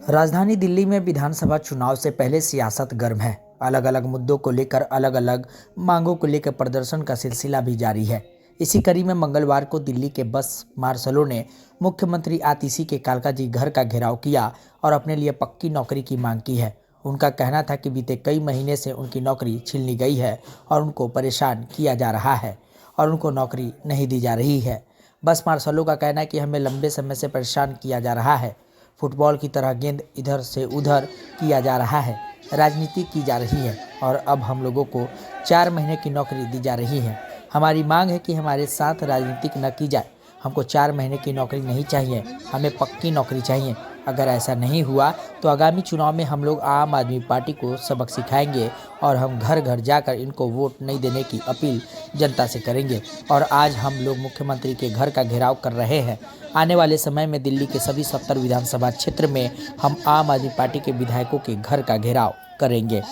राजधानी दिल्ली में विधानसभा चुनाव से पहले सियासत गर्म है। अलग अलग मुद्दों को लेकर अलग अलग मांगों को लेकर प्रदर्शन का सिलसिला भी जारी है। इसी कड़ी में मंगलवार को दिल्ली के बस मार्शलों ने मुख्यमंत्री आतिशी के कालकाजी घर का घेराव किया और अपने लिए पक्की नौकरी की मांग की है। उनका कहना था कि बीते कई महीने से उनकी नौकरी छीन ली गई है और उनको परेशान किया जा रहा है और उनको नौकरी नहीं दी जा रही है। बस मार्शलों का कहना है कि हमें लंबे समय से परेशान किया जा रहा है। फुटबॉल की तरह गेंद इधर से उधर किया जा रहा है, राजनीति की जा रही है और अब हम लोगों को 4 महीने की नौकरी दी जा रही है। हमारी मांग है कि हमारे साथ राजनीति न की जाए। हमको 4 महीने की नौकरी नहीं चाहिए, हमें पक्की नौकरी चाहिए। अगर ऐसा नहीं हुआ तो आगामी चुनाव में हम लोग आम आदमी पार्टी को सबक सिखाएंगे और हम घर घर जाकर इनको वोट नहीं देने की अपील जनता से करेंगे। और आज हम लोग मुख्यमंत्री के घर का घेराव कर रहे हैं। आने वाले समय में दिल्ली के सभी 70 विधानसभा क्षेत्र में हम आम आदमी पार्टी के विधायकों के घर का घेराव करेंगे।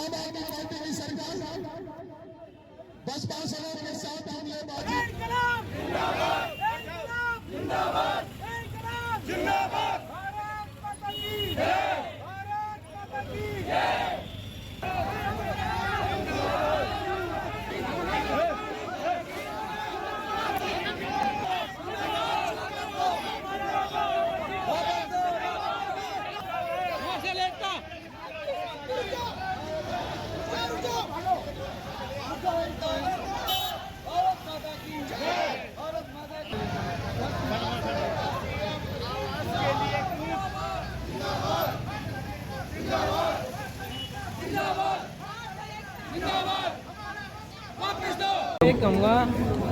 मैं कहूँगा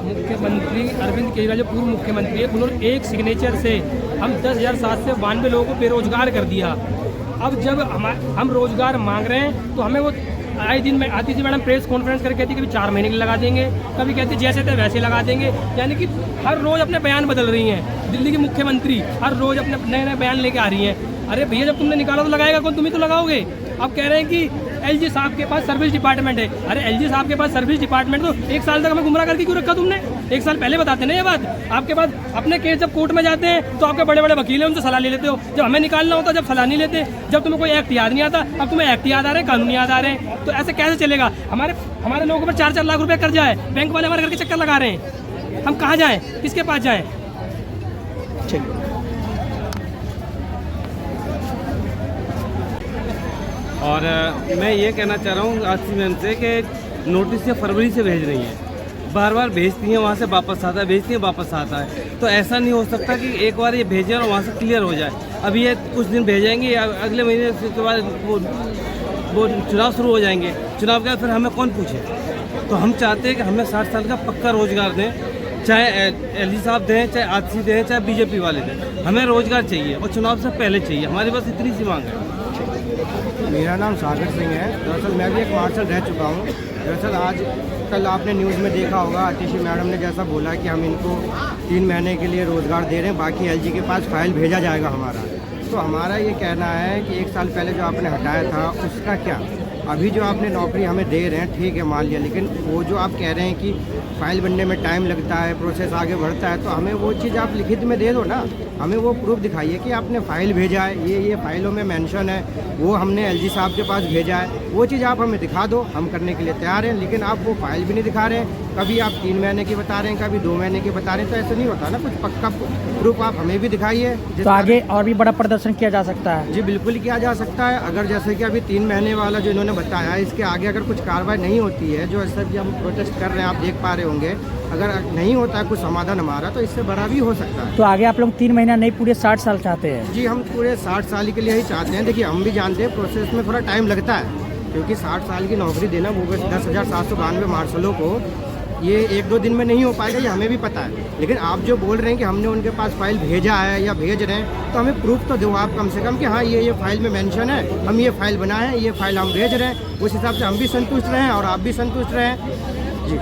मुख्यमंत्री अरविंद केजरीवाल जो पूर्व मुख्यमंत्री है, उन्होंने एक सिग्नेचर से हम 10,792 लोगों को बेरोजगार कर दिया। अब जब हम रोजगार मांग रहे हैं तो हमें वो आए दिन में आती थी मैडम प्रेस कॉन्फ्रेंस करके कहती कभी 4 महीने के लगा देंगे, कभी कहते जैसे थे वैसे लगा देंगे। यानी कि हर रोज़ अपने बयान बदल रही हैं। दिल्ली की मुख्यमंत्री हर रोज़ अपने नए नए बयान लेके आ रही हैं। अरे भैया जब तुमने निकाला तो लगाएगा कौन, तुम ही तो लगाओगे। अब कह रहे हैं कि एलजी साहब के पास सर्विस डिपार्टमेंट है। अरे एलजी साहब के पास सर्विस डिपार्टमेंट तो 1 साल तक हमें गुमराह करके क्यों रखा तुमने? 1 साल पहले बताते ना ये बात। आपके पास अपने केस जब कोर्ट में जाते हैं तो आपके बड़े बड़े वकील हैं, उनसे सलाह ले लेते हो। जब हमें निकालना होता जब सलाह नहीं लेते। जब तुम्हें कोई एक्ट याद नहीं आता, अब तुम्हें एक्ट याद आ रहे हैं, कानून याद आ रहे हैं, तो ऐसे कैसे चलेगा? हमारे लोगों पर 4-4 लाख रुपये कर्जा है, बैंक वाले हमारे घर के चक्कर लगा रहे हैं। हम कहाँ जाएँ, किसके पास जाएँ? और मैं ये कहना चाह रहा हूँ आतिशी मैम से कि नोटिस ये फरवरी से भेज रही हैं, बार बार भेजती हैं, वहाँ से वापस आता है, भेजती हैं वापस आता है। तो ऐसा नहीं हो सकता कि एक बार ये भेजें और वहाँ से क्लियर हो जाए। अभी ये कुछ दिन भेजेंगे, अगले महीने के बाद वो चुनाव शुरू हो जाएंगे। चुनाव के बाद फिर हमें कौन पूछे? तो हम चाहते हैं कि हमें 60 साल का पक्का रोजगार दें, चाहे एलजी साहब दें, चाहे आतिशी दें, चाहे बीजेपी वाले दें। हमें रोजगार चाहिए और चुनाव से पहले चाहिए। हमारी बस इतनी सी मांग है। मेरा नाम सागर सिंह है। दरअसल मैं भी एक मार्शल रह चुका हूँ। दरअसल आज कल आपने न्यूज़ में देखा होगा, आतिशी मैडम ने जैसा बोला कि हम इनको 3 महीने के लिए रोज़गार दे रहे हैं, बाकी एलजी के पास फाइल भेजा जाएगा हमारा। तो हमारा ये कहना है कि 1 साल पहले जो आपने हटाया था उसका क्या? अभी जो आपने नौकरी हमें दे रहे हैं ठीक है, मान लिया, लेकिन वो जो आप कह रहे हैं कि फाइल बनने में टाइम लगता है, प्रोसेस आगे बढ़ता है, तो हमें वो चीज़ आप लिखित में दे दो ना। हमें वो प्रूफ दिखाइए कि आपने फ़ाइल भेजा है, ये फाइलों में मेंशन है, वो हमने एलजी साहब के पास भेजा है। वो चीज़ आप हमें दिखा दो, हम करने के लिए तैयार हैं। लेकिन आप वो फाइल भी नहीं दिखा रहे हैं। कभी आप 3 महीने की बता रहे हैं, कभी 2 महीने की बता रहे हैं, तो ऐसे नहीं होता ना। कुछ पक्का प्रूफ आप हमें भी दिखाइए। तो आगे और भी बड़ा प्रदर्शन किया जा सकता है? जी बिल्कुल किया जा सकता है। अगर जैसे कि अभी 3 महीने वाला जो इन्होंने बताया, इसके आगे अगर कुछ कार्रवाई नहीं होती है, जो ऐसा भी हम प्रोटेस्ट कर रहे हैं आप देख पा रहे होंगे, अगर नहीं होता है कुछ समाधान हमारा, तो इससे बड़ा भी हो सकता है। तो आगे आप लोग 3 महीना नहीं पूरे 60 साल चाहते हैं? जी हम पूरे 60 साल के लिए ही चाहते हैं। देखिए हम भी जानते हैं प्रोसेस में थोड़ा टाइम लगता है, क्योंकि 60 साल की नौकरी देना वो 10,792 मार्शलों को ये 1-2 दिन में नहीं हो पाएगा, ये हमें भी पता है। लेकिन आप जो बोल रहे हैं कि हमने उनके पास फाइल भेजा है या भेज रहे हैं, तो हमें प्रूफ तो दो आप कम से कम कि हाँ ये फाइल में मेंशन है, हम ये फाइल बनाए हैं, ये फाइल हम भेज रहे हैं। उस हिसाब से हम भी संतुष्ट रहें और आप भी संतुष्ट रहें। जी।